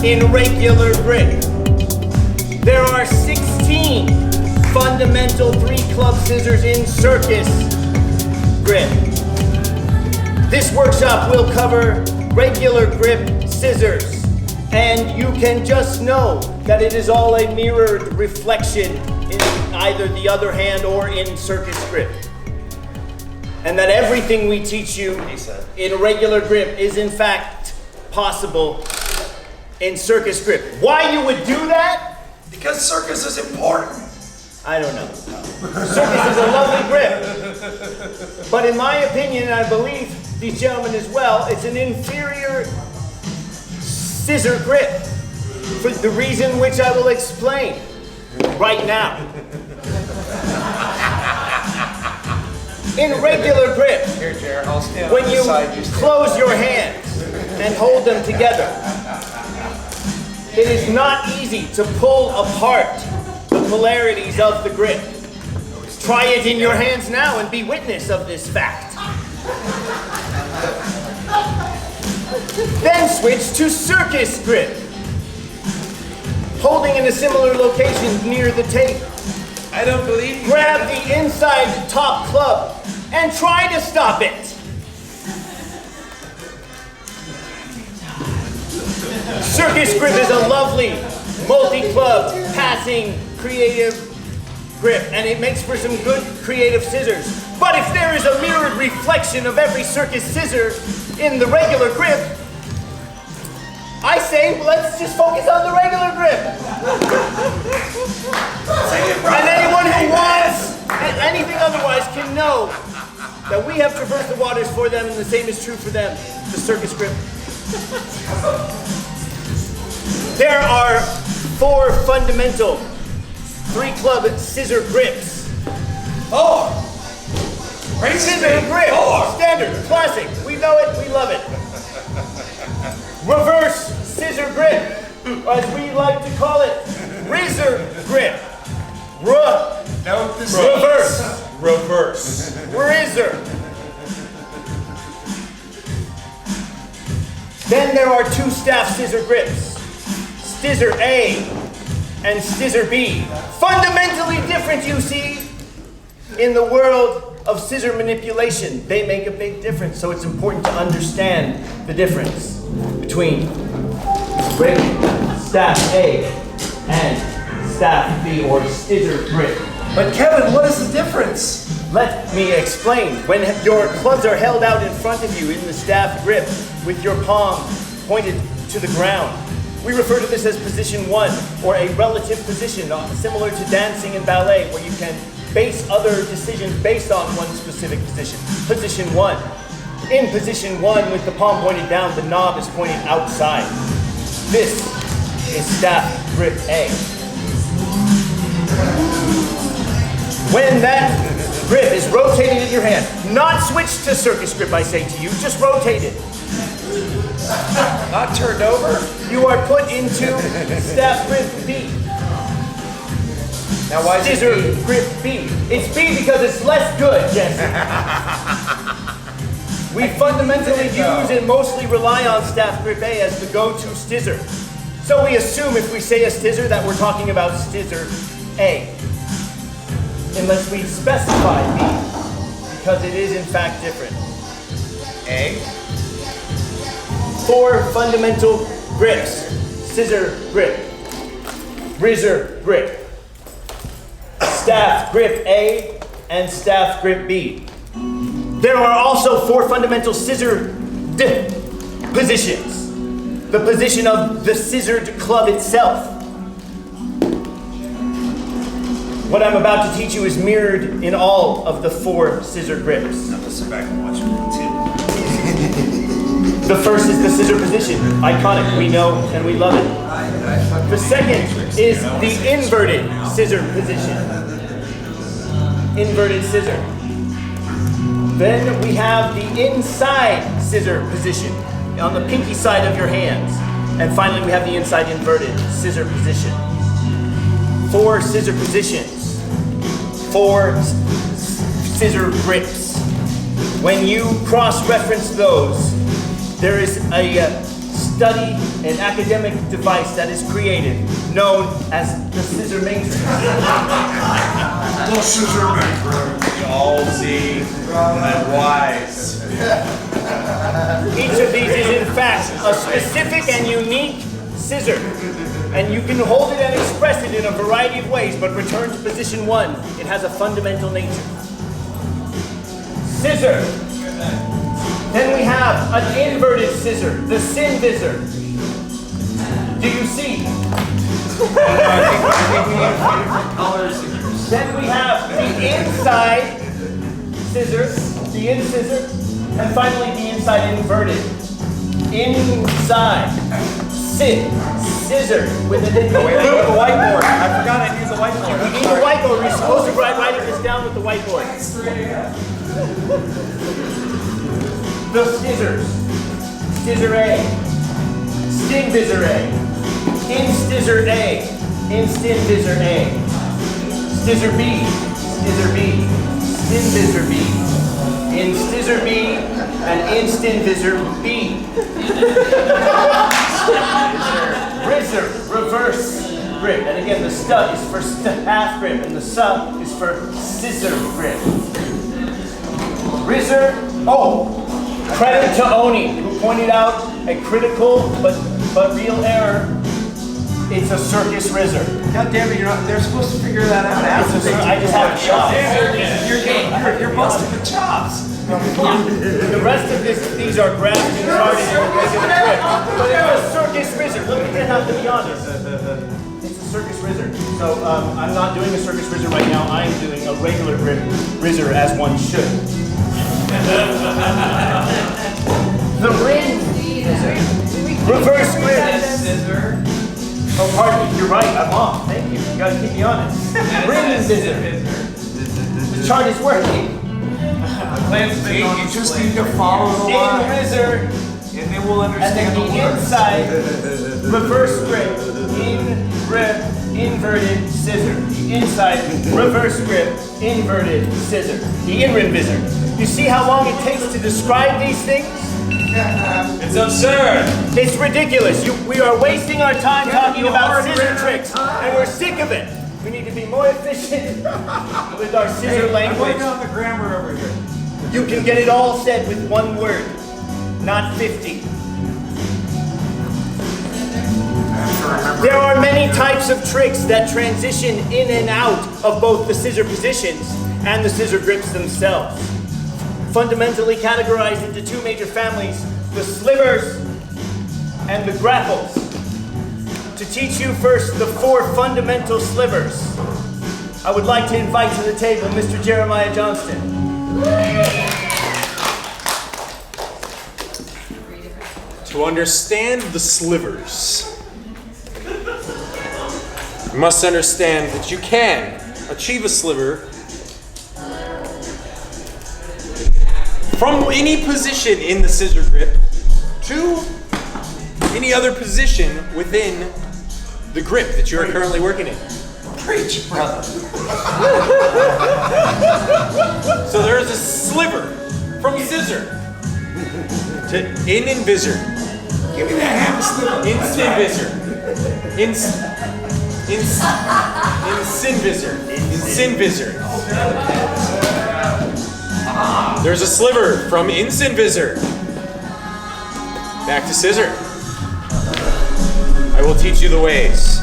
in regular grip. There are 16 fundamental 3-club scissors in circus grip. This workshop will cover regular grip scissors, and you can just know that it is all a mirrored reflection in either the other hand or in circus grip. And that everything we teach you in regular grip is in fact possible in circus grip. Why you would do that? Because circus is important. I don't know. Circus is a lovely grip. But in my opinion, and I believe these gentlemen as well, it's an inferior scissor grip for the reason which I will explain right now. In regular grip, Here, Jer, I'll stand when on you the side. close your hands and hold them together, it is not easy to pull apart the polarities of the grip. Try it in your hands now and be witness of this fact. Then switch to circus grip, holding in a similar location near the tape. I don't believe you. Grab the inside top club and try to stop it. Circus grip is a lovely, multi-club, passing, creative grip, and it makes for some good creative scissors. But if there is a mirrored reflection of every circus scissor in the regular grip, I say let's just focus on the regular grip. And anyone who wants anything otherwise can know that we have traversed the waters for them, and the same is true for them, the circus grip. There are 4 fundamental 3-club scissor grips. 4. Scissor grip, 4. standard, classic. We know it, we love it. Reverse scissor grip, as we like to call it, Rizzer grip. Note the Reverse. Reverse. Rizzer. Then there are 2 staff scissor grips, Scissor A and Scissor B. Fundamentally different, you see. In the world of scissor manipulation, they make a big difference, so it's important to understand the difference between grip, staff A and staff B, or scissor grip. But Kevin, what is the difference? Let me explain. When your clubs are held out in front of you in the staff grip with your palm pointed to the ground, we refer to this as position 1, or a relative position, similar to dancing and ballet, where you can base other decisions based on one specific position. Position 1. In position 1, with the palm pointed down, the knob is pointed outside. This is staff grip A. When that grip is rotated in your hand, not switch to circus grip, I say to you, just rotate it. Not turned over? You are put into staff grip B. Now why is Scissor it B? grip B. It's B because it's less good, Jesse. We fundamentally use and mostly rely on staff grip A as the go-to scissor. So we assume if we say a scissor that we're talking about scissor A. Unless we specify B, because it is in fact different. A. 4 fundamental grips. Scissor grip, Rizzer grip, staff grip A, and staff grip B. There are also 4 fundamental scissor positions. The position of the scissored club itself. What I'm about to teach you is mirrored in all of the 4 scissor grips. Now listen back and watch me too. The first is the scissor position, iconic, we know and we love it. The second is the inverted scissor position. Inverted scissor. Then we have the inside scissor position on the pinky side of your hands. And finally we have the inside inverted scissor position. 4 scissor positions, 4 scissor grips. When you cross-reference those, there is a study an academic device that is created, known as the scissor matrix. The scissor matrix. You all see that wise. Each of these is in fact a specific and unique scissor. And you can hold it and express it in a variety of ways, but return to position 1. It has a fundamental nature. Scissor. Then we have an inverted scissor, the sin visor. Do you see? Then we have the inside scissor, the in scissor, and finally the inside inverted. Inside, sin, scissor with an inverted. The whiteboard. I forgot I used the whiteboard. We need a whiteboard. We're supposed to write this down with the whiteboard. The scissors. Scissor A. Stin visor A. In scissor A. In stin visor A. Scissor B. Scissor B. Stin visor B. In scissor B. And in stin visor B. Rizzer, reverse grip. And again, the stu is for half grip, and the su is for scissor grip. Rizzer, credit to Oni, who pointed out a critical but real error. It's a circus rizzer. God damn it, they're supposed to figure that out after they I just have chops. You're busting the chops. The rest of these are grabbed and charted in a regular grip. But it's a circus rizzer. Look, we have to be honest. It's a circus rizzer. So I'm not doing a circus rizzer right now. I'm doing a regular grip rizzer as one should. The ring visor. Reverse grip. Oh, pardon me. You're right. I'm off. Thank you. You gotta keep me honest. Ring visor. The chart is working. You just need to follow the line. In rizzer, And then we'll and understand then the the words. inside, reverse grip, in grip, inverted scissor. The inside, reverse grip, inverted scissor. The in-rim visor. You see how long it takes to describe these things? It's absurd. It's ridiculous. We are wasting our time talking about scissor tricks, and we're sick of it. We need to be more efficient with our scissor I'm language. working on the grammar over here. You can get it all said with one word, not 50. There are many types of tricks that transition in and out of both the scissor positions and the scissor grips themselves. Fundamentally categorized into two major families, the slivers and the grapples. To teach you first the 4 fundamental slivers, I would like to invite to the table Mr. Jeremiah Johnston. To understand the slivers, you must understand that you can achieve a sliver from any position in the scissor grip to any other position within the grip that you are currently working in. Preach, brother. So there is a sliver from scissor to in and visor. Give me that hand sliver. In sin visor. In sin visor. In sin visor. There's a sliver from in sin visor. Back to scissor. I will teach you the ways.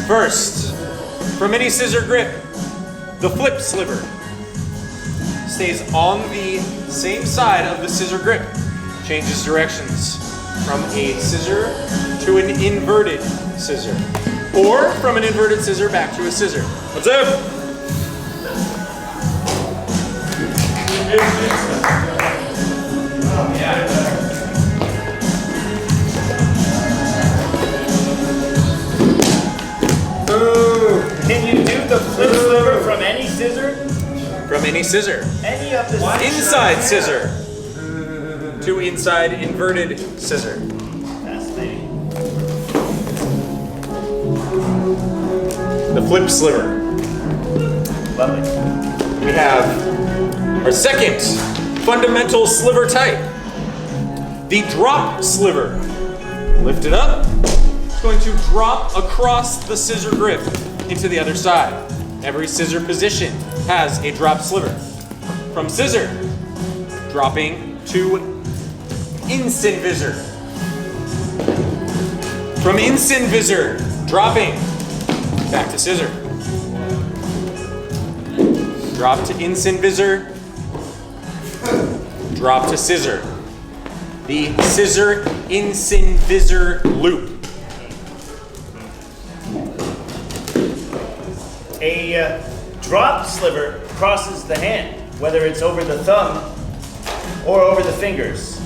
First, from any scissor grip, the flip sliver stays on the same side of the scissor grip. Changes directions from a scissor to an inverted scissor. Or from an inverted scissor back to a scissor. What's up? Can you do the flip sliver from any scissor? From any scissor. Any of the Inside scissor to inside inverted scissor. Fascinating. The flip sliver. Lovely. We have our second fundamental sliver type. the drop sliver. Lift it up. It's going to drop across the scissor grip into the other side. Every scissor position has a drop sliver. From scissor, dropping to incisor. From incisor, dropping back to scissor. Drop to incisor, drop to scissor. The scissor incisor loop. A drop sliver crosses the hand, whether it's over the thumb or over the fingers.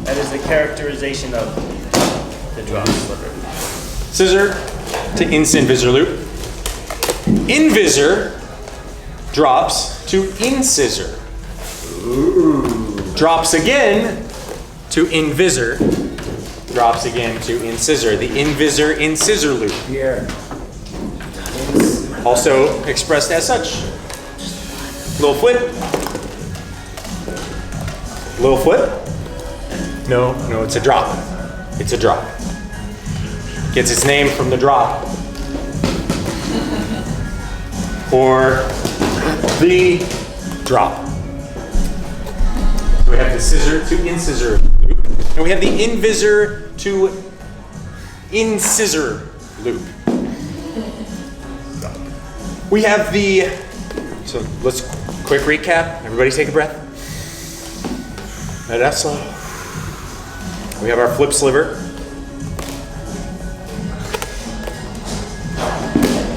That is the characterization of the drop sliver. Scissor to incisor loop. Invisor drops to incisor. Drops again to invisor. Drops again to incisor. The invisor loop. Here. Also expressed as such. Little flip. Little flip. No, it's a drop. It's a drop. Gets its name from the drop. Or the drop. So we have the scissor to incisor loop. And we have the invisor to incisor loop. We have the, so let's quick recap. Everybody take a breath. That's slow. We have our flip sliver.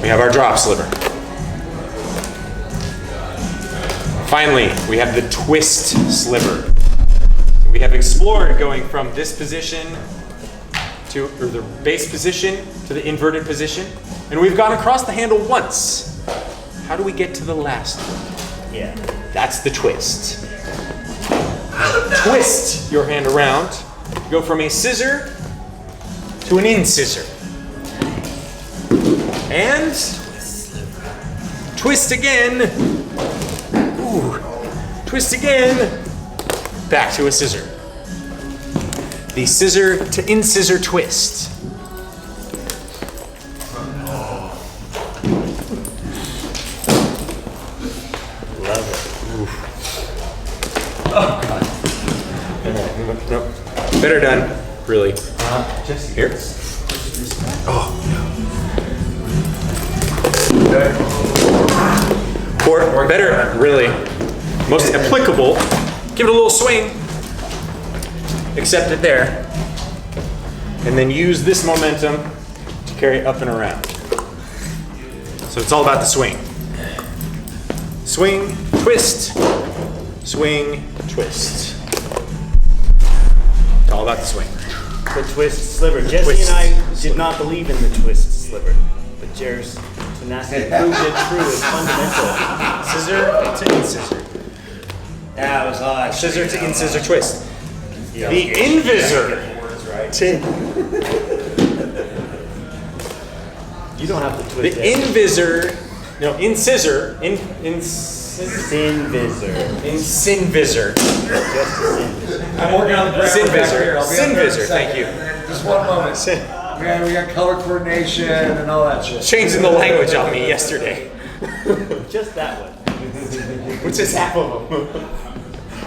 We have our drop sliver. Finally, we have the twist sliver. We have explored going from this position to, or the base position to the inverted position, and we've gone across the handle once. How do we get to the last one? Yeah. That's the twist. Twist your hand around. Go from a scissor to an incisor. And twist again. Ooh. Twist again. Back to a scissor. The scissor to incisor twist. Love it. Oh, God. Nope. Better done, really. Just Here. Oh, no. Or better, really, most applicable, give it a little swing, accept it there, and then use this momentum to carry it up and around. So it's all about the swing. Swing, twist, swing, twist. It's all about the swing. the twist sliver. Jesse Twist and I did sliver. not believe in the twist sliver, but Jer's tenacity proved it true as fundamental. Scissor to incisor. That was hot. Scissor to incisor twist. Yeah. The invisor to You don't have to twist the it. invisor. No, incisor. Incisor. Sinvisor. Incisor. Just a sinvisor. I'm working on the grappling back here. I'll be up there in a Sinvisor, thank second. you. Just one moment. We got color coordination and all that shit. Changing the language on me yesterday. Just that one. Which is half of them.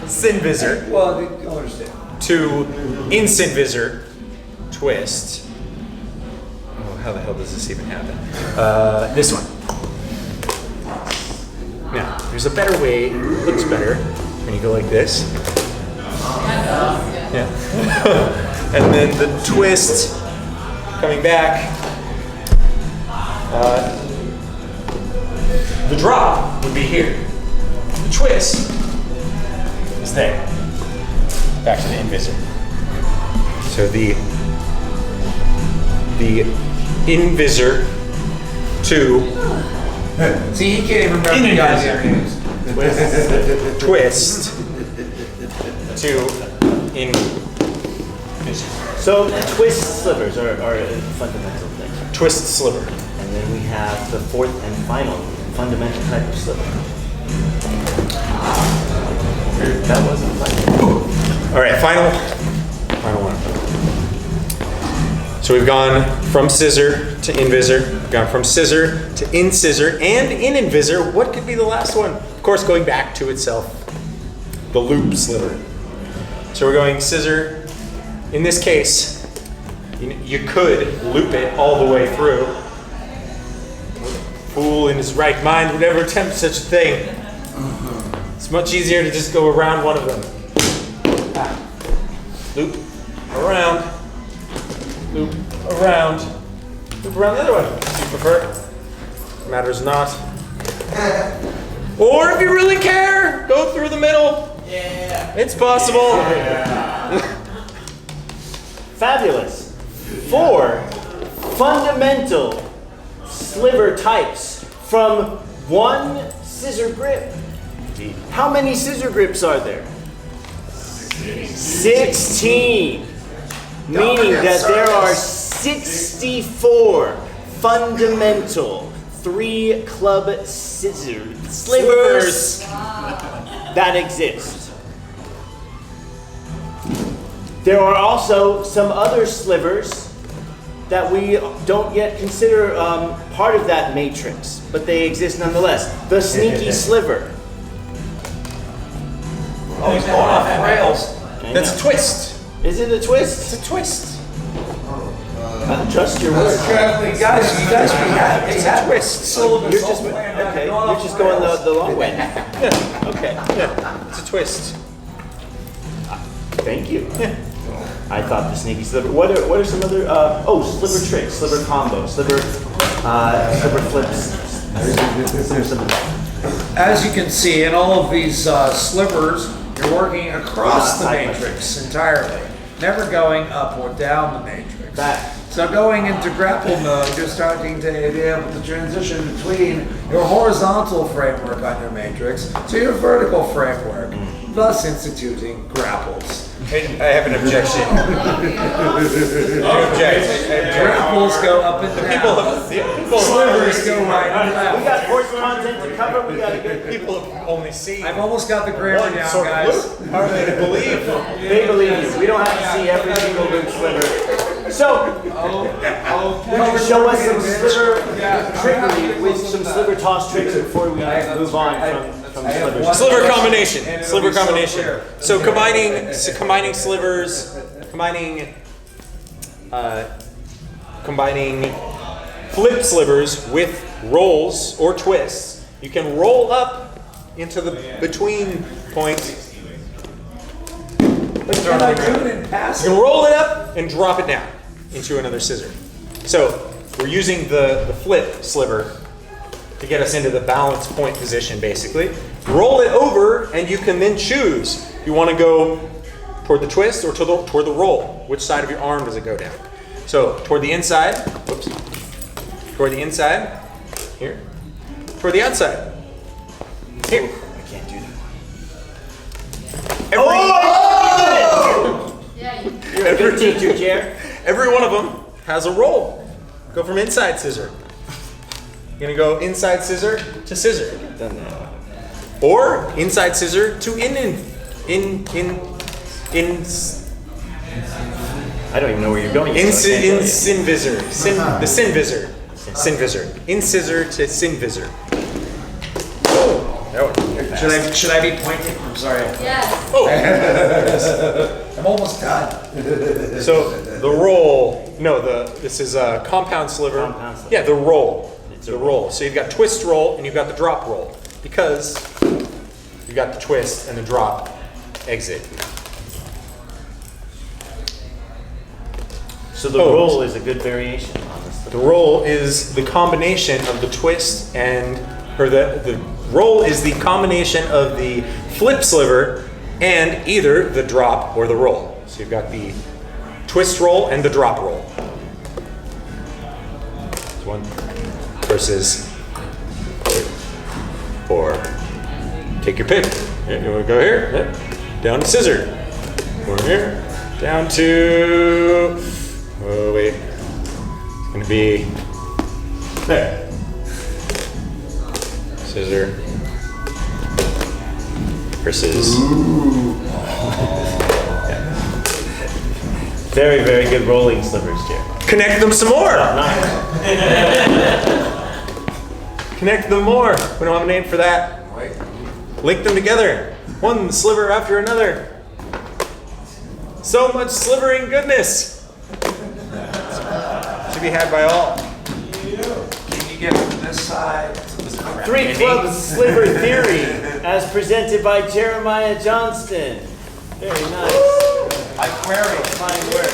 Sinvisor Well, you'll understand. to incisor twist. Oh, how the hell does this even happen? This one. Now, there's a better way. It looks better when you go like this. Yeah. And then the twist coming back. The drop would be here. The twist is there. Back to the invisor. So the invisor to See, he can't even remember the guys' names. twist to invisor. So twist slivers are a fundamental thing. Twist sliver. And then we have the fourth and final fundamental type of sliver. That wasn't fun. All right, Final one. So we've gone from scissor to invisor, we've gone from scissor to incisor and invisor. What could be the last one? Of course, going back to itself, the loop sliver. So we're going scissor. In this case, you could loop it all the way through. Fool in his right mind would never attempt such a thing. It's much easier to just go around one of them. Loop around, loop around, loop around the other one, if you prefer. Matters not. Or if you really care, go through the middle. Yeah. It's possible. Yeah. Fabulous. 4 fundamental sliver types from one scissor grip. How many scissor grips are there? 16. Meaning that there are 64 fundamental 3-club slivers that exist. There are also some other slivers that we don't yet consider part of that matrix, but they exist nonetheless. The sneaky sliver. Oh, he's going off the rails. That's a twist. Is it a twist? It's a twist. Trust your words. You guys, It's a twist. You're just okay. You're just going the long way. Okay. Yeah, it's a twist. Thank you. I thought the sneaky sliver. What are some other? Sliver tricks, sliver combo, sliver flips. There's some of that. As you can see, in all of these slivers, you're working across the matrix entirely, never going up or down the matrix. Back. So going into grapple mode, you're starting to be able to transition between your horizontal framework on your matrix to your vertical framework, thus instituting grapples. I have an objection. I object. Grapples go up and down. Slivers go right and left. We got horse content to cover. We got to get People have only seen I've almost got the grammar down, sort of guys. loop. How are they to believe? They believe you. We don't have to see every single loop sliver. So, would you show us some sliver trickery with some sliver toss tricks before we move on from slivers? Sliver combination. Sliver combination. So combining slivers, combining flip slivers with rolls or twists. You can roll up into the between point. But can I do it in passing? You can roll it up and drop it down into another scissor. So we're using the flip sliver to get us into the balance point position, basically. Roll it over, and you can then choose. You want to go toward the twist or toward the roll. Which side of your arm does it go down? So toward the inside. Whoops. Toward the inside. Here. Toward the outside. Here. I can't do that. You're a good teacher, Jer. Every one of them has a roll. Go from inside scissor. You're gonna go inside scissor to scissor. Done that. Or inside scissor to in. I don't even know where you're going. Incisor. The sinvisor. Sinvisor. Incisor to sinvisor. That one. Should I be pointing? I'm sorry. Yes. Oh. I'm almost done. So the roll. No, this is a compound sliver. Compound sliver. Yeah, the roll. It's The a roll. So you've got twist roll and you've got the drop roll because you've got the twist and the drop exit. So the roll is a good variation on this. The roll is the combination of the twist and, or the roll is the combination of the flip sliver and either the drop or the roll. So you've got the twist roll and the drop roll. This one versus or take your pick. You want to go here? Yeah. Down to scissor. Or here. Down to, oh wait. It's going to be there. Scissor versus. Yeah. Very, very good rolling slivers, Jer. Connect them some more. Nice. Connect them more. We don't have a name for that. Wait. Link them together. One sliver after another. So much slivering goodness. To be had by all. Can you get from this side? Three club sliver theory, as presented by Jeremiah Johnston. Very nice. I query. Fine work.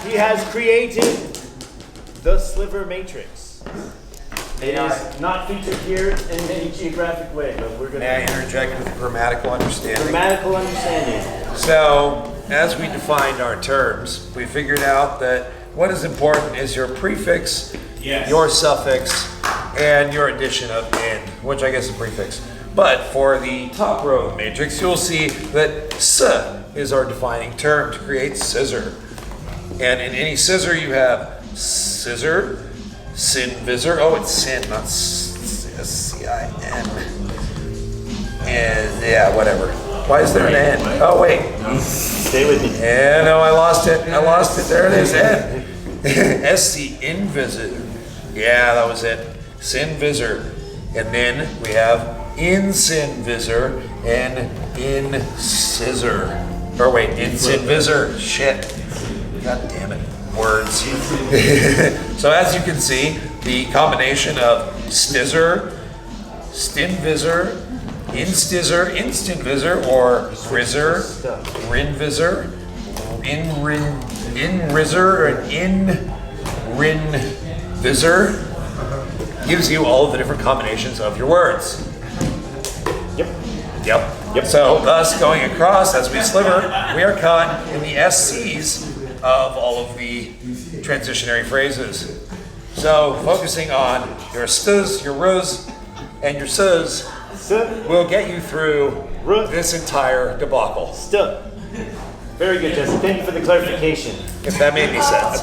He has created the sliver matrix. It is not featured here in any geographic way, but we're going May I to interject with grammatical understanding? grammatical understanding. So, as we defined our terms, we figured out that what is important is your prefix, your suffix, and your addition of "in," which I guess is a prefix. But for the top row of the matrix, you'll see that "s" is our defining term to create scissor. And in any scissor, you have scissor, sin visor. Oh, it's sin, not S-C-I-N. And yeah, whatever. Why is there an N? Oh, wait. Stay with me. Yeah, no, I lost it. There it is. N. S-C, invisor. Yeah, that was it. Sin visor. And then we have in sin visor and in scissor. Or wait, in sin visor. Shit. God damn it. Words. So as you can see, the combination of stizzer, stinvisor, instizzer, instant visor, or rizzer, rinvisor, inrizzer, and inrinvisor gives you all of the different combinations of your words. Yep. So thus going across as we sliver, we are caught in the SCs of all of the transitionary phrases. So focusing on your stus, your rus, and your sus will get you through this entire debacle. Stuff. Very good, Jesse. Thank you for the clarification. If that made any sense.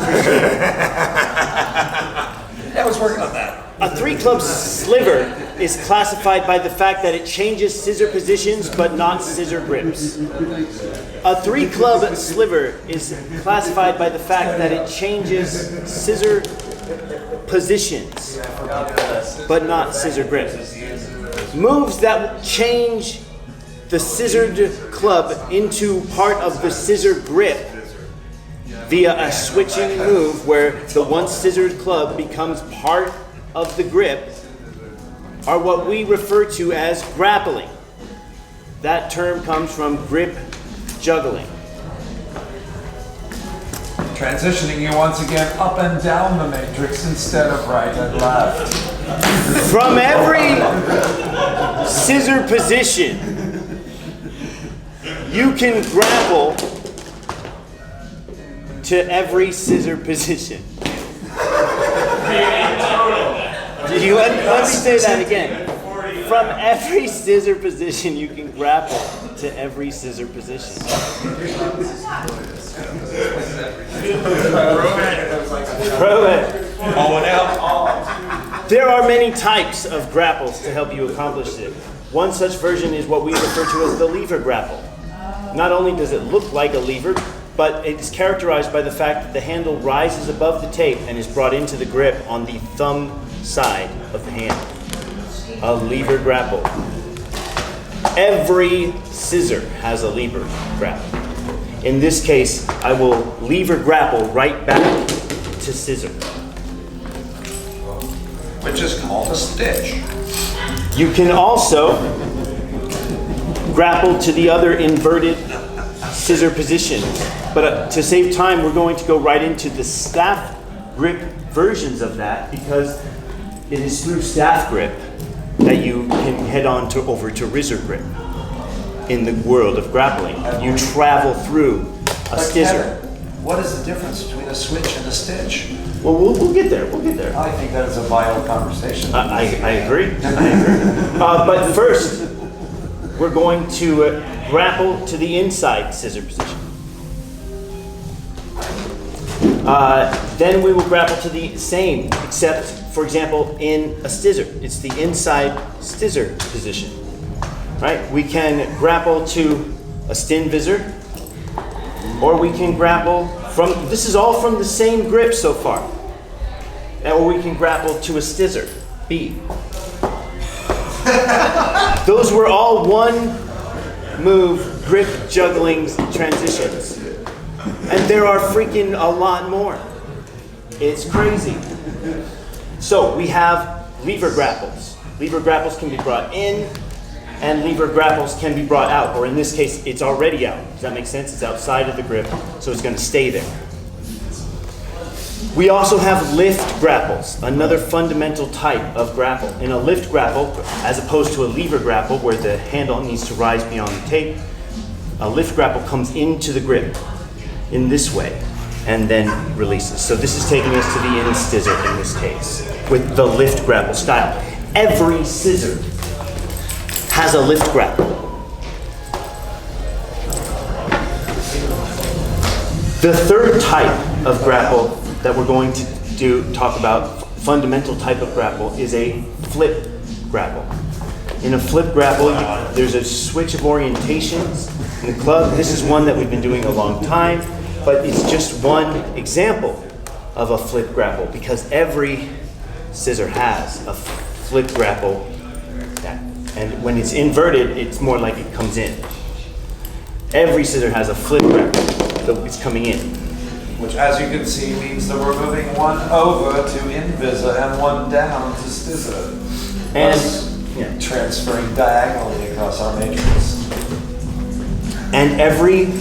I was working on that. A three-club sliver is classified by the fact that it changes scissor positions but not scissor grips. A three-club sliver is classified by the fact that it changes scissor positions but not scissor grips. Moves that change the scissored club into part of the scissor grip via a switching move where the once scissored club becomes part of the grip are what we refer to as grappling. That term comes from grip juggling. Transitioning you once again up and down the matrix instead of right and left. From every scissor position, you can grapple to every scissor position. Let me say that again. From every scissor position, you can grapple to every scissor position. Prove it. All went out. There are many types of grapples to help you accomplish it. One such version is what we refer to as the lever grapple. Not only does it look like a lever, but it's characterized by the fact that the handle rises above the tape and is brought into the grip on the thumb side of the hand. A lever grapple. Every scissor has a lever grapple. In this case, I will lever grapple right back to scissor. Which is called a stitch. You can also grapple to the other inverted scissor positions. But to save time, we're going to go right into the staff grip versions of that because it is through staff grip that you can head on to over to rizzer grip. In the world of grappling, you travel through a scissor. What is the difference between a switch and a stitch? Well, we'll get there. We'll get there. I think that is a vital conversation. I agree. But first, we're going to grapple to the inside scissor position. Then we will grapple to the same, except, for example, in a scissor. It's the inside scissor position. Right? We can grapple to a stin visor, or we can grapple from, this is all from the same grip so far. Or we can grapple to a scissor, B. Those were all one move grip juggling transitions. And there are freaking a lot more. It's crazy. So we have lever grapples. Lever grapples can be brought in, and lever grapples can be brought out, or in this case, it's already out. Does that make sense? It's outside of the grip, so it's going to stay there. We also have lift grapples, another fundamental type of grapple. In a lift grapple, as opposed to a lever grapple where the handle needs to rise beyond the tape, a lift grapple comes into the grip in this way and then releases. So this is taking us to the in scissor in this case with the lift grapple style. Every scissor has a lift grapple. The third type of grapple that we're going to talk about, fundamental type of grapple, is a flip grapple. In a flip grapple, there's a switch of orientations in the club. This is one that we've been doing a long time, but it's just one example of a flip grapple because every scissor has a flip grapple. And when it's inverted, it's more like it comes in. Every scissor has a flip grapple, so it's coming in. Which, as you can see, means that we're moving one over to invisa and one down to scissor. And transferring diagonally across our matrix. And every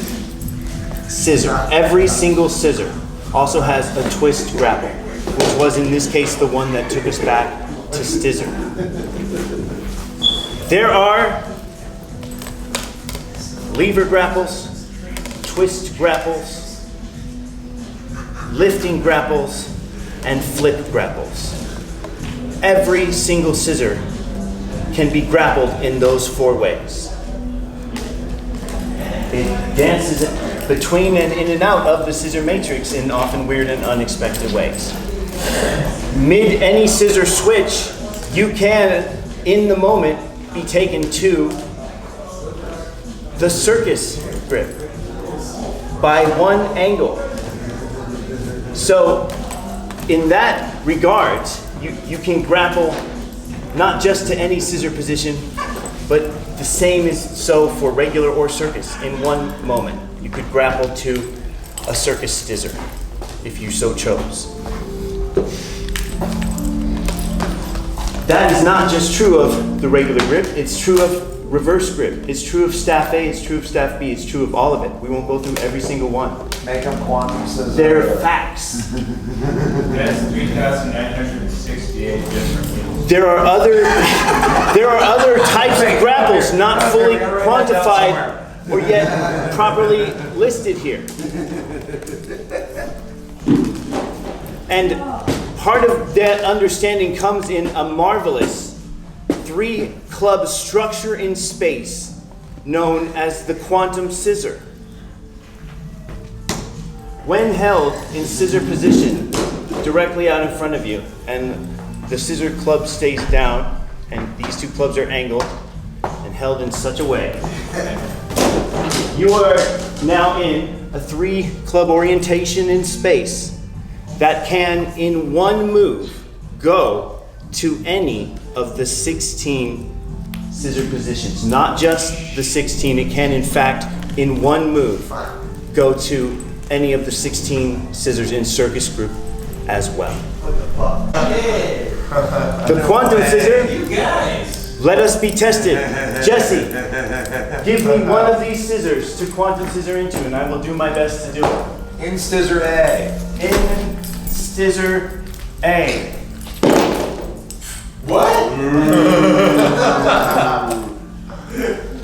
scissor, every single scissor, also has a twist grapple, which was in this case the one that took us back to scissor. There are lever grapples, twist grapples, lifting grapples, and flip grapples. Every single scissor can be grappled in those four ways. It dances between and in and out of the scissor matrix in often weird and unexpected ways. Mid any scissor switch, you can, in the moment, be taken to the circus grip by one angle. So, in that regard, you can grapple not just to any scissor position, but the same is so for regular or circus in one moment. You could grapple to a circus scissor if you so chose. That is not just true of the regular grip, it's true of reverse grip. It's true of staff A, it's true of staff B, it's true of all of it. We won't go through every single one. Make them quantum scissors. They're facts. That's 3,968 different. There are other types of grapples not fully quantified or yet properly listed here. And part of that understanding comes in a marvelous 3-club structure in space known as the quantum scissor. When held in scissor position directly out in front of you and the scissor club stays down and these two clubs are angled and held in such a way, you are now in a 3-club orientation in space that can, in one move, go to any of the 16 scissor positions. Not just the 16, it can, in fact, in one move, go to any of the 16 scissors in circus group as well. The quantum scissor, You guys. let us be tested. Jesse, give me one of these scissors to quantum scissor into, and I will do my best to do it. In scissor A. In scissor A. What?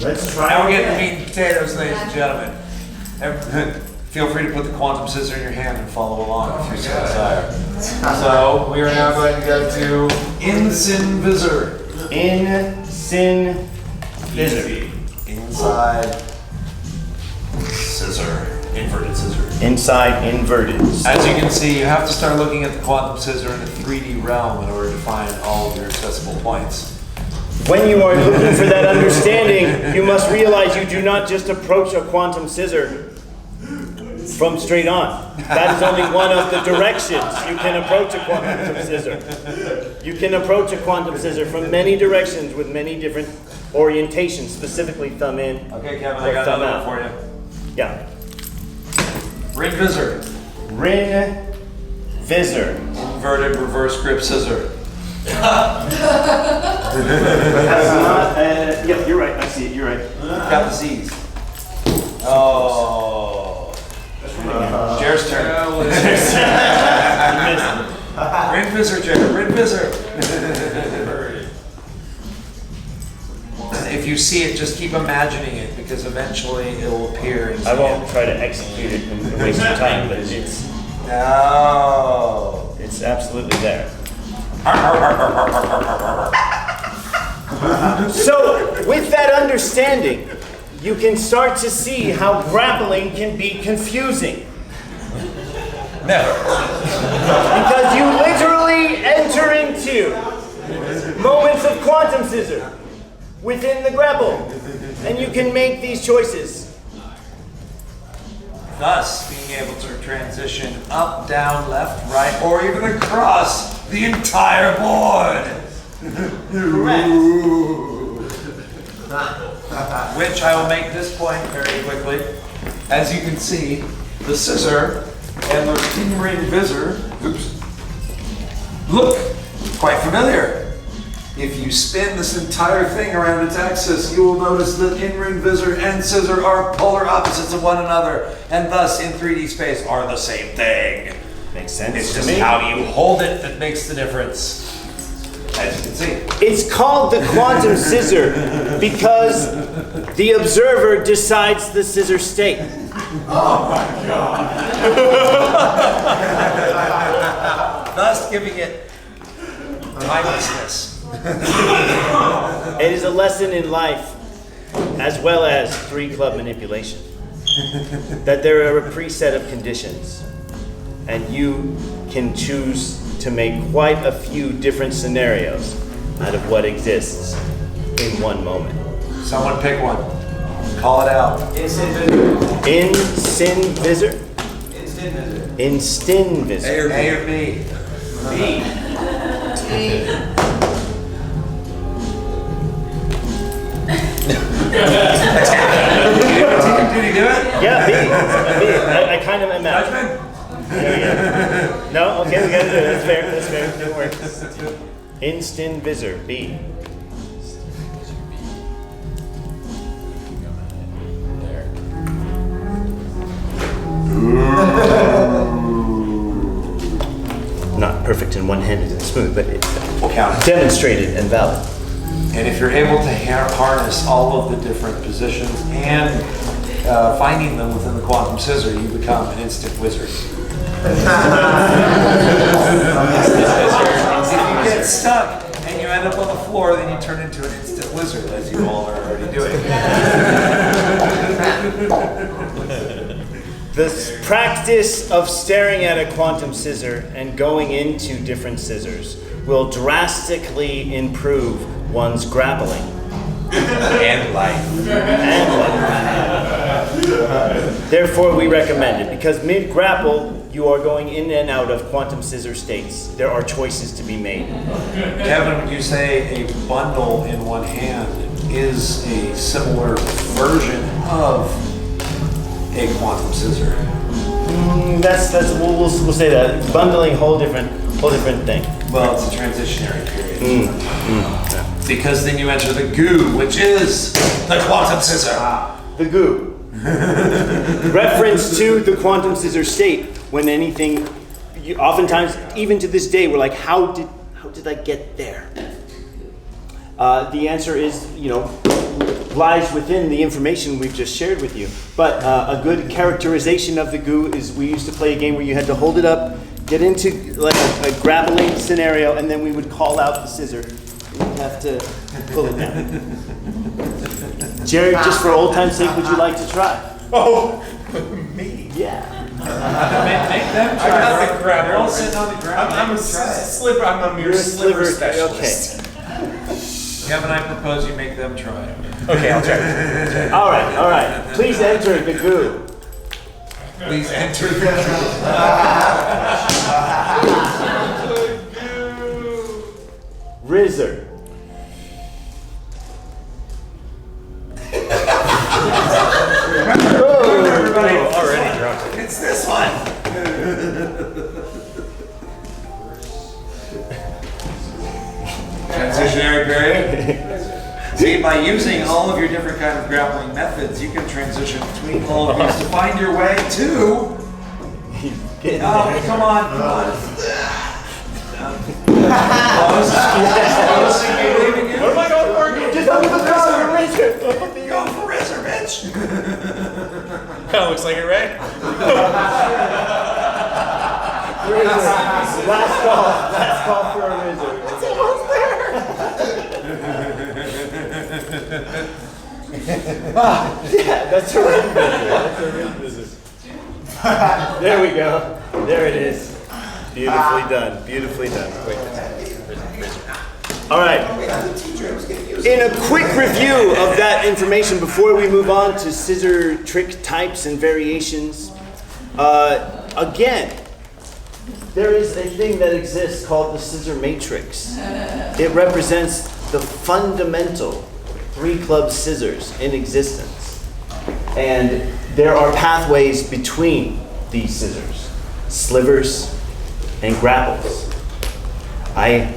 Let's try Now we're again. getting meat and potatoes, ladies and gentlemen. Feel free to put the quantum scissor in your hand and follow along if you so desire. So we are now going to go to in sin visor. In sin visor. Inside scissor. Inverted scissor. Inside inverted. As you can see, you have to start looking at the quantum scissor in the 3D realm in order to find all of your accessible points. When you are looking for that understanding, you must realize you do not just approach a quantum scissor from straight on. That is only one of the directions you can approach a quantum scissor. You can approach a quantum scissor from many directions with many different orientations, specifically thumb in. Okay, Kevin, or I got thumb another out. one for you. Yeah. Ring visor. Ring visor. Inverted reverse grip scissor. That's not, yeah, you're right. I see it. You're right. Got the Z's. Oh. Jared's turn. Ring visor, Jared. Ring visor. If you see it, just keep imagining it because eventually it will appear. I won't try to execute it and waste your time, but it's No. absolutely there. So, with that understanding, you can start to see how grappling can be confusing. Never. Because you literally enter into moments of quantum scissor within the grapple. And you can make these choices. Thus, being able to transition up, down, left, right, or even across the entire board. Correct. Which I will make this point very quickly. As you can see, the scissor and the in-ring visor, look quite familiar. If you spin this entire thing around its axis, you will notice that in-ring visor and scissor are polar opposites of one another, and thus in 3D space are the same thing. Makes sense. It's to just me. how you hold it that makes the difference. As you can see. It's called the quantum scissor because the observer decides the scissor state. Thus giving it timelessness. It is a lesson in life as well as 3 club manipulation. That there are a preset of conditions and you can choose to make quite a few different scenarios out of what exists in one moment. Someone pick one. Call it out. In sin visor? In stin visor. A or B? B. Did he do it? Yeah, B. I kind of am out. There we go. No? Okay, we gotta do it. That's fair. That's fair. It works. Instant visor, B. Not perfect and one-handed and smooth, but it's We'll count it. demonstrated and valid. And if you're able to harness all of the different positions and finding them within the quantum scissor, you become an instant wizard. If you get stuck and you end up on the floor, then you turn into an instant wizard, as you all are already doing. The practice of staring at a quantum scissor and going into different scissors will drastically improve one's grappling. And life. Therefore, we recommend it because mid-grapple, you are going in and out of quantum scissor states. There are choices to be made. Kevin, would you say a bundle in one hand is a similar version of a quantum scissor? We'll say that bundling whole different thing. Well, it's a transitionary period. Because then you enter the goo, which is the quantum scissor. The goo. Reference to the quantum scissor state when anything. Oftentimes, even to this day, we're like, how did I get there? The answer is, lies within the information we've just shared with you. But a good characterization of the goo is we used to play a game where you had to hold it up, get into like a grappling scenario, and then we would call out the scissor. You'd have to pull it down. Jerry, just for old time's sake, would you like to try? Oh, me. Yeah. Make them try. I got the grapple. They're all sitting on the ground. I'm a sliver. I'm a mere sliver specialist. Kevin, I propose you make them try. Okay, I'll try. All right. Please enter the goo. Please enter the Rizzer. Remember, everybody. Already dropped it. It's this one. Transitionary period. See, by using all of your different kind of grappling methods, you can transition between all of these to find your way to. Oh, come on, come on. What am I going for? Just look at the Rizzer. Go for Rizzer, bitch. Kind of looks like it, right? Last call for a Rizzer. It's almost there. Yeah, that's a ring Rizzer. That's a ring Rizzer. There we go. There it is. Beautifully done. Beautifully done. All right. In a quick review of that information before we move on to scissor trick types and variations, again, there is a thing that exists called the scissor matrix. It represents the fundamental 3-club scissors in existence. And there are pathways between these scissors, slivers and grapples. I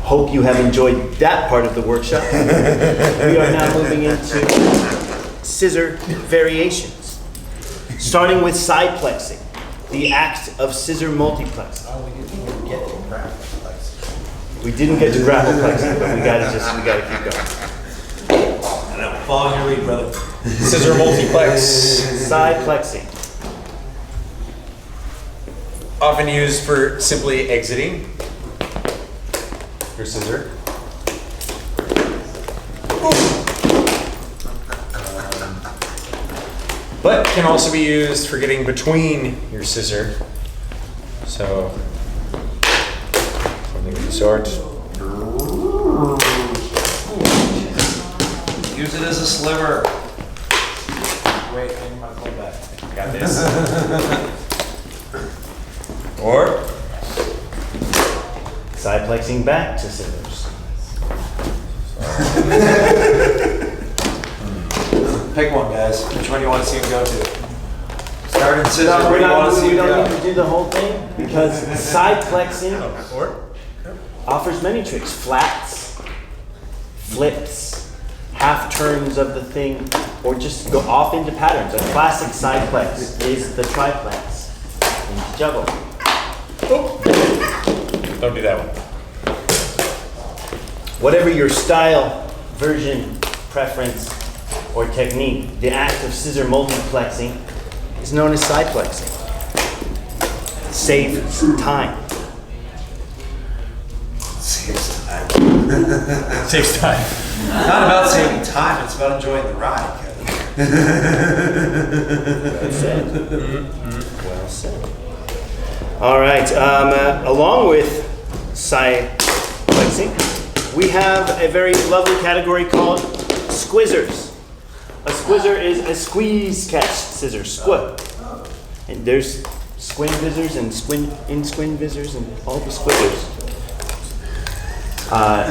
hope you have enjoyed that part of the workshop. We are now moving into scissor variations, starting with side plexing, the act of scissor multiplexing. Oh, we didn't even get to grapple plexing. We didn't get to grapple plexing, but we gotta keep going. I know, follow your lead, brother. Scissor multiplex. Side plexing. Often used for simply exiting your scissor. But can also be used for getting between your scissor. So, something of the sort. Use it as a sliver. Wait, I need my phone back. Got this. Or Side plexing back to scissors. Pick one, guys. Which one do you want to see him go to? Start in scissor. No, Where do you want to see we him don't need go? to do the whole thing because side plexing offers many tricks. Flats, flips, half turns of the thing, or just go off into patterns. A classic side plex is the triplex in juggle. don't do that one. Whatever your style, version, preference, or technique, the act of scissor multiplexing is known as side plexing. Saves time. Saves time. Saves time. Not about saving time, it's about enjoying the ride, Kevin. Well said. Well said. All right. Along with side plexing, we have a very lovely category called squizzers. A squizzer is a squeeze catch scissor, squid. And there's squin visors and squin visors and all the squizzers.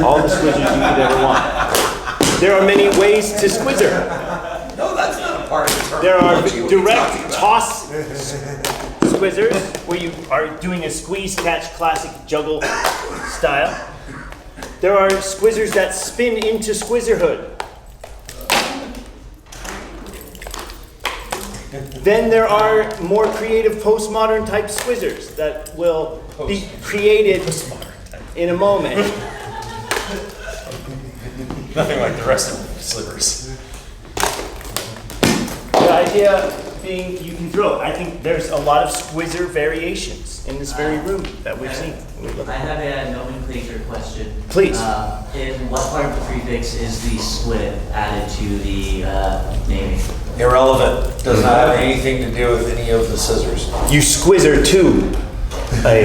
All the squizzers you could ever want. There are many ways to squizzer. No, that's not a part of the term. There are direct toss squizzers where you are doing a squeeze catch classic juggle style. There are squizzers that spin into squizzerhood. Then there are more creative postmodern type squizzers that will be created in a moment. Nothing like the rest of the slivers. The idea being you can throw. I think there's a lot of squizzer variations in this very room that we've seen. I have a nomenclature question. Please. In what part of the prefix is the squid added to the naming? Irrelevant. Does not have anything to do with any of the scissors. You squizzer too. But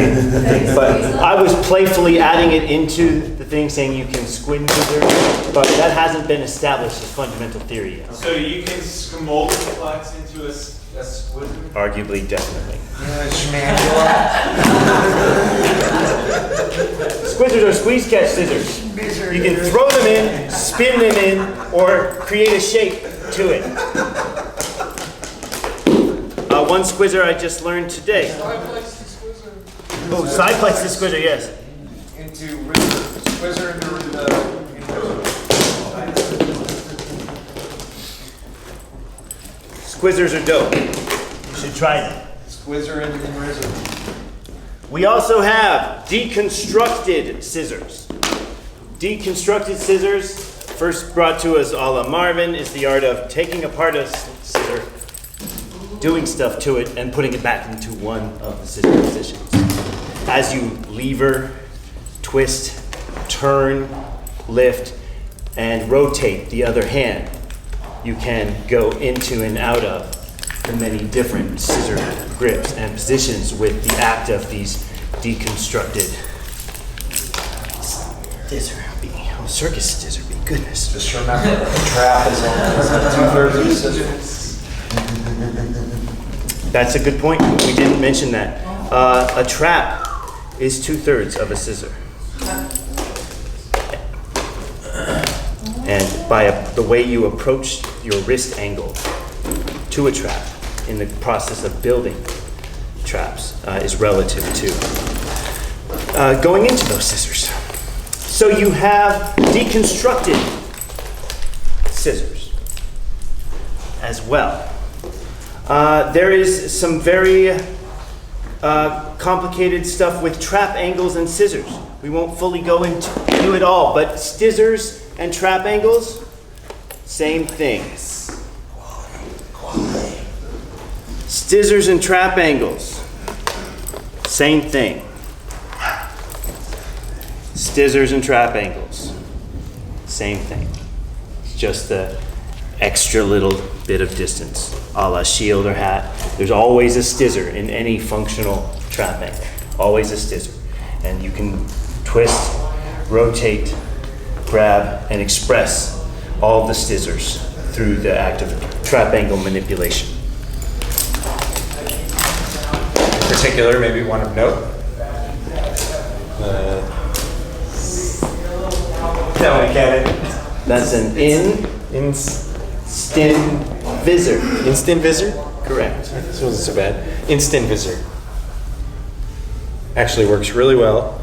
I was playfully adding it into the thing saying you can squin scissor, but that hasn't been established as fundamental theory yet. So you can multiplex into a Arguably, definitely. Squizzers are squeeze catch scissors. You can throw them in, spin them in, or create a shape to it. One squizzer I just learned today. Oh, side flex the squizzer, yes. Into Squizzer into Squizzers are dope. You should try them. Squizzer into RZR. We also have deconstructed scissors. Deconstructed scissors, first brought to us a la Marvin, is the art of taking apart a scissor, doing stuff to it, and putting it back into one of the scissor positions. As you lever, twist, turn, lift, and rotate the other hand, you can go into and out of the many different scissor grips and positions with the act of these deconstructed scissor bee. Oh, circus scissor bee, goodness. Just remember, a trap is only 2/3 of the scissors. That's a good point. We didn't mention that. A trap is 2/3 of a scissor. And by the way you approach your wrist angle to a trap in the process of building traps is relative to going into those scissors. So you have deconstructed scissors as well. There is some very complicated stuff with trap angles and scissors. We won't fully go into it all, but scissors and trap angles, same thing. Scissors and trap angles, same thing. Scissors and trap angles, same thing. It's just the extra little bit of distance, a la shield or hat. There's always a scissor in any functional trap angle, always a scissor. And you can twist, rotate, grab, and express all the scissors through the act of trap angle manipulation. In particular, maybe one of note. No, we get it. That's an instant visor. Instant visor? Correct. This wasn't so bad. Instant visor. Actually works really well.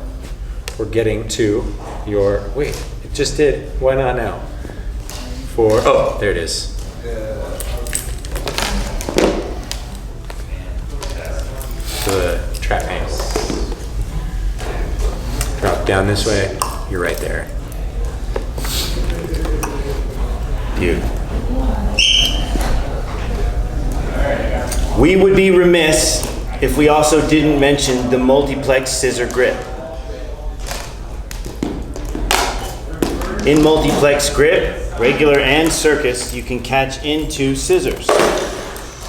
We're getting to your, wait, it just did. Why not now? Oh, there it is. The trap angle. Drop down this way, you're right there. Beautiful. We would be remiss if we also didn't mention the multiplex scissor grip. In multiplex grip, regular and circus, you can catch into scissors.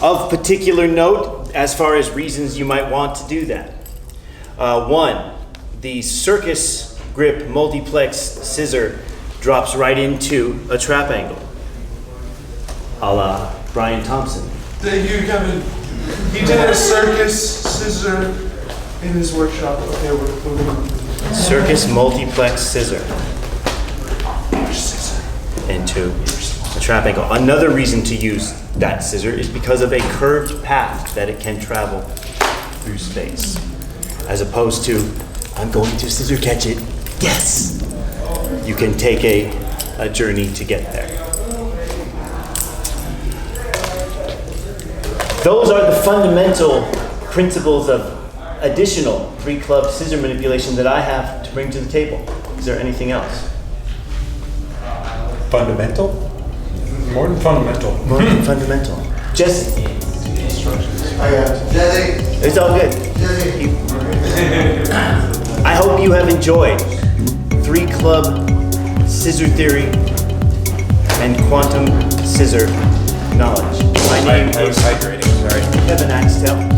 Of particular note, as far as reasons you might want to do that. One, the circus grip multiplex scissor drops right into a trap angle, a la Brian Thompson. Thank you, Kevin. He did a circus scissor in his workshop. Okay, we're moving on. Circus multiplex scissor into a trap angle. Another reason to use that scissor is because of a curved path that it can travel through space. As opposed to, I'm going to scissor catch it. Yes! You can take a journey to get there. Those are the fundamental principles of additional 3-club scissor manipulation that I have to bring to the table. Is there anything else? Fundamental? More than fundamental. More than fundamental. Jesse. Jesse. It's all good. I hope you have enjoyed 3-club scissor theory and quantum scissor knowledge. My name is hydrating, sorry. Kevin Axtell.